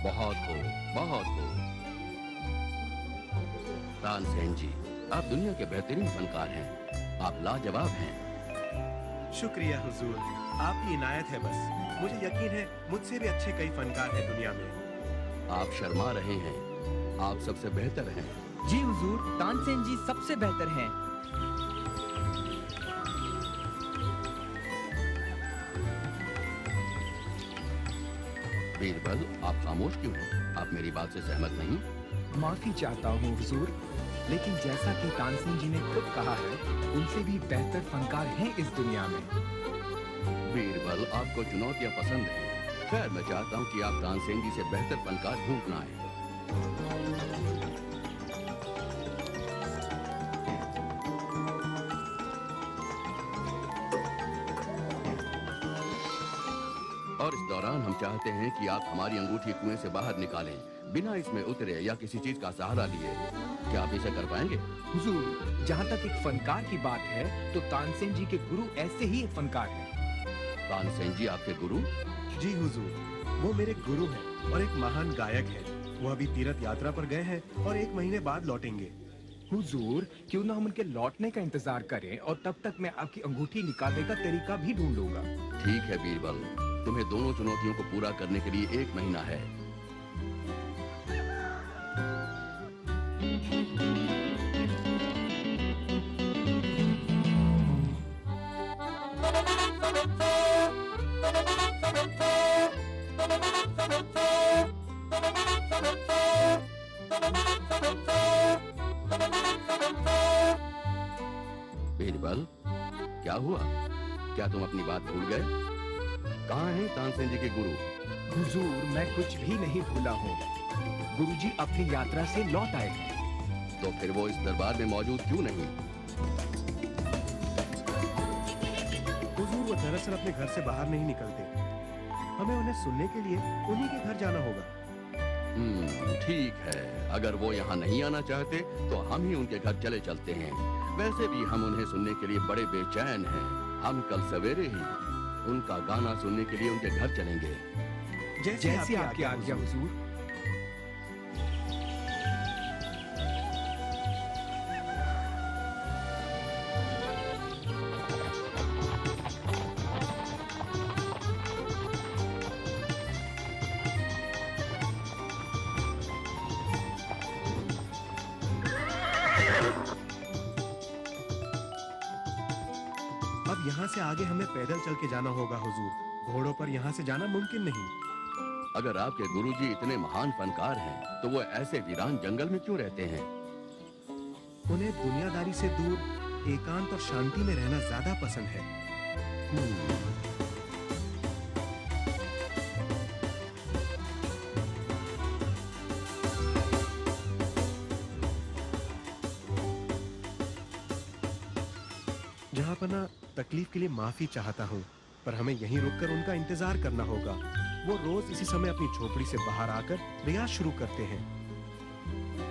बहुत हो, बहुत हो। तानसेन जी, आप दुनिया के बेहतरीन फनकार हैं। आप लाजवाब हैं। शुक्रिया हुजूर, आपकी इनायत है बस। मुझे यकीन है मुझसे भी अच्छे कई फनकार हैं दुनिया में। आप शर्मा रहे हैं। आप सबसे बेहतर हैं। जी हुजूर, तानसेन जी सबसे बेहतर हैं। बीरबल, आप खामोश क्यों हैं? आप मेरी बात से सहमत नहीं? माफी चाहता हूँ हुजूर, लेकिन जैसा कि तानसेन जी ने खुद कहा है, उनसे भी बेहतर फनकार हैं इस दुनिया में। बीरबल, आपको चुनौतियां पसंद हैं। खैर, मैं चाहता हूं कि आप तानसेन जी से बेहतर फनकार ढूंढ ना आए। और इस दौरान हम चाहते हैं कि आप हमारी अंगूठी कुएं से बाहर निकालें, बिना इसमें उतरे या किसी चीज का सहारा लिए। क्या आप इसे कर पाएंगे? हुजूर, जहाँ तक एक फनकार की बात है, तो तानसेन जी के गुरु ऐसे ही एक फनकार हैं। तानसेन जी आपके गुरु? जी हुजूर, वो मेरे गुरु हैं और एक महान गायक हैं। वो अभी तीर्थ यात्रा पर गए हैं और 1 महीने बाद लौटेंगे। हुजूर, क्यों ना हम उनके लौटने का इंतजार करें और तब तक मैं आपकी अंगूठी निकालने का तरीका भी ढूंढ लूंगा। ठीक है बीरबल, तुम्हें दोनों चुनौतियों को पूरा करने के लिए 1 महीना है। बीरबल, क्या हुआ? क्या तुम अपनी बात भूल गए? कहाँ हैं तानसेन जी के गुरु? हुजूर, मैं कुछ भी नहीं भूला हूँ। गुरुजी अपनी यात्रा से लौट आए हैं। तो फिर वो इस दरबार में मौजूद क्यों नहीं? हुजूर, वो दरअसल अपने घर से बाहर नहीं निकलते। हमें उन्हें सुनने के लिए उन्हीं के घर जाना होगा। ठीक है। अगर वो यहाँ नहीं आना चाहते तो हम ही उनके घर चले चलते हैं। वैसे भी हम उन्हें सुनने के लिए बड़े बेचैन हैं। हम कल सवेरे ही उनका गाना सुनने के लिए उनके घर चलेंगे। जैसी आपकी आज्ञा हुजूर। अब यहाँ से आगे हमें पैदल चल के जाना होगा हुजूर। घोड़ों पर यहाँ से जाना मुमकिन नहीं। अगर आपके गुरुजी इतने महान फनकार हैं, तो वो ऐसे वीरान जंगल में क्यों रहते हैं? उन्हें दुनियादारी से दूर एकांत और शांति में रहना ज्यादा पसंद है। जहाँ पना, तकलीफ के लिए माफी चाहता हूँ, पर हमें यहीं रुककर उनका इंतजार करना होगा। वो रोज इसी समय अपनी झोपड़ी से बाहर आकर रियाज शुरू करते हैं।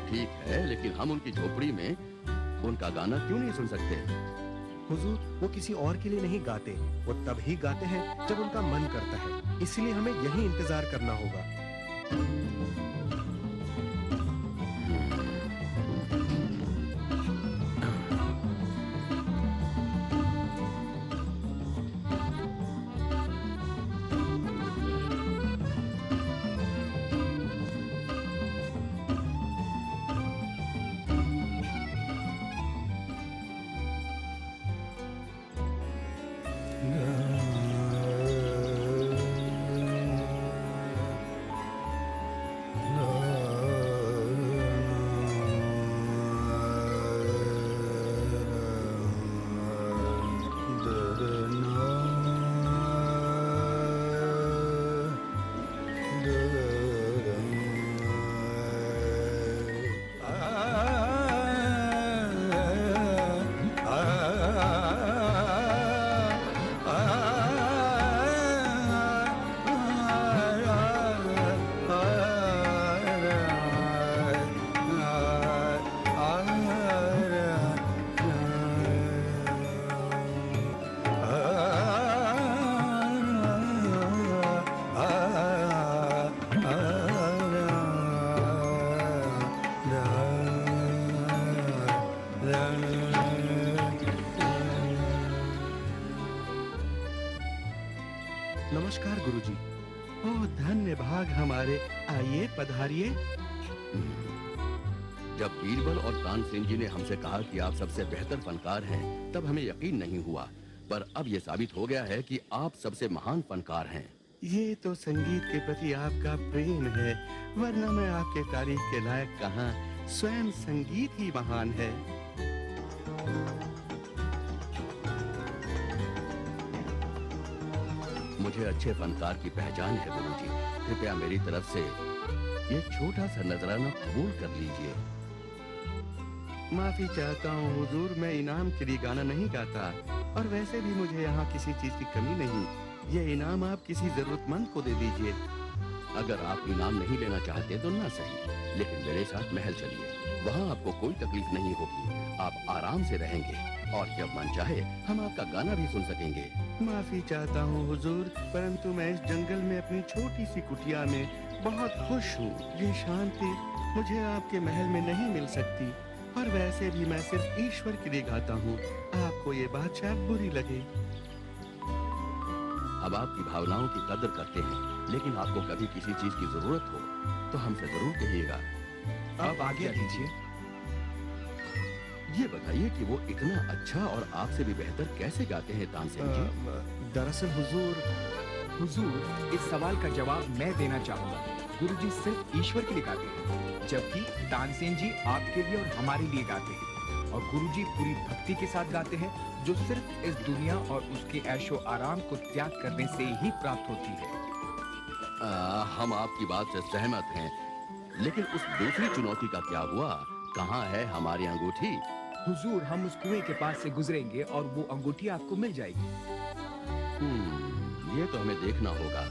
ठीक है, लेकिन हम उनकी झोपड़ी में उनका गाना क्यों नहीं सुन सकते? हुजूर, वो किसी और के लिए नहीं गाते। वो तब ही गाते हैं जब उनका मन करता है। इसलिए हमें यहीं इंतजार करना होगा। नमस्कार गुरुजी। ओह धन्य भाग हमारे, आइए पधारिए। जब बीरबल और तानसेन जी ने हमसे कहा कि आप सबसे बेहतर फनकार हैं, तब हमें यकीन नहीं हुआ, पर अब ये साबित हो गया है कि आप सबसे महान फनकार हैं। ये तो संगीत के प्रति आपका प्रेम है, वरना मैं आपके तारीफ के लायक कहाँ। स्वयं संगीत ही महान है। मुझे अच्छे फनकार की पहचान है गुरुजी। कृपया मेरी तरफ से ये छोटा सा नजराना कबूल कर लीजिए। माफी चाहता हूँ हुजूर, मैं इनाम के लिए गाना नहीं गाता, और वैसे भी मुझे यहाँ किसी चीज की कमी नहीं। ये इनाम आप किसी जरूरतमंद को दे दीजिए। अगर आप इनाम नहीं लेना चाहते तो ना सही, लेकिन मेरे साथ महल चलिए, वहाँ आपको कोई तकलीफ नहीं होगी। आप आराम से रहेंगे और जब मन चाहे हम आपका गाना भी सुन सकेंगे। माफी चाहता हूँ हुजूर, परंतु मैं इस जंगल में अपनी छोटी सी कुटिया में बहुत खुश हूँ। ये शांति मुझे आपके महल में नहीं मिल सकती, और वैसे भी मैं सिर्फ ईश्वर के लिए गाता हूँ। आपको ये बात शायद बुरी लगे। अब आपकी भावनाओं की कदर करते हैं, लेकिन आपको कभी किसी चीज की जरूरत हो तो हमसे जरूर कहिएगा। अब आज्ञा दीजिए। ये बताइए कि वो इतना अच्छा और आपसे भी बेहतर कैसे गाते हैं तानसेन जी? दरअसल हुजूर, इस सवाल का जवाब मैं देना चाहूंगा। गुरुजी सिर्फ ईश्वर के लिए गाते हैं, जबकि तानसेन जी आपके लिए और हमारे लिए गाते हैं। और गुरुजी पूरी भक्ति के साथ गाते हैं, जो सिर्फ इस दुनिया और उसके ऐशो आराम को त्याग करने से ही प्राप्त होती है। हम आपकी बात से सहमत हैं, लेकिन उस दूसरी चुनौती का क्या हुआ? कहाँ है हमारी अंगूठी? हुजूर, हम उस कुएं के पास से गुजरेंगे और वो अंगूठी आपको मिल जाएगी। ये तो हमें देखना होगा।